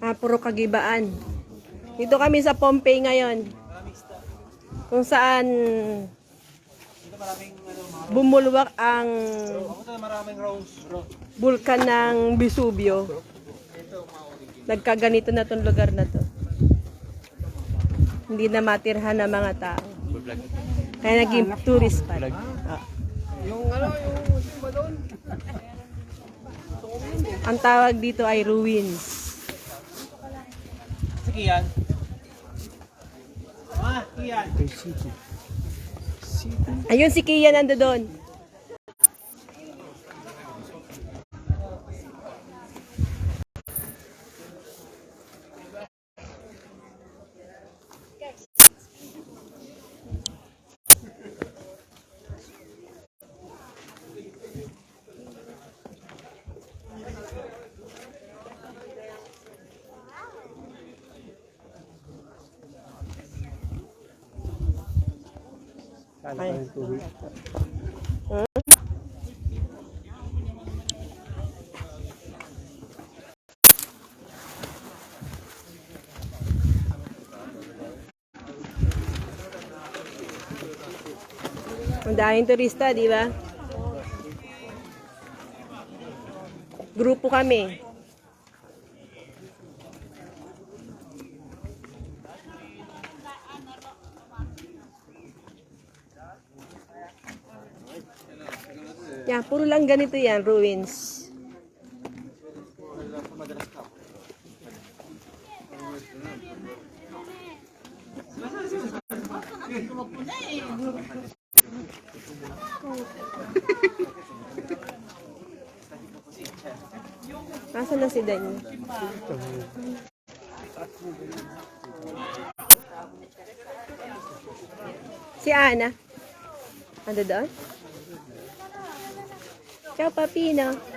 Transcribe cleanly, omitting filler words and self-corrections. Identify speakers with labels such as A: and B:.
A: Puro kagibaan. Dito kami sa Pompey ngayon. Kung saan bumulwak ang bulkan ng Vesubio. Nagkaganito na tong lugar na to. Hindi na matirhan ng mga tao. Kaya naging tourist spot.
B: Yung balon.
A: Ang tawag dito ay ruins.
B: Sige yan. Kian.
A: Ayun si Kian nando doon. Ay. Ang daming turista, di ba? Grupo kami. Yeah, puro lang ganito yan, ruins. Nasaan na si Dani? Si Ana? Ando doon? Ciao, Papino.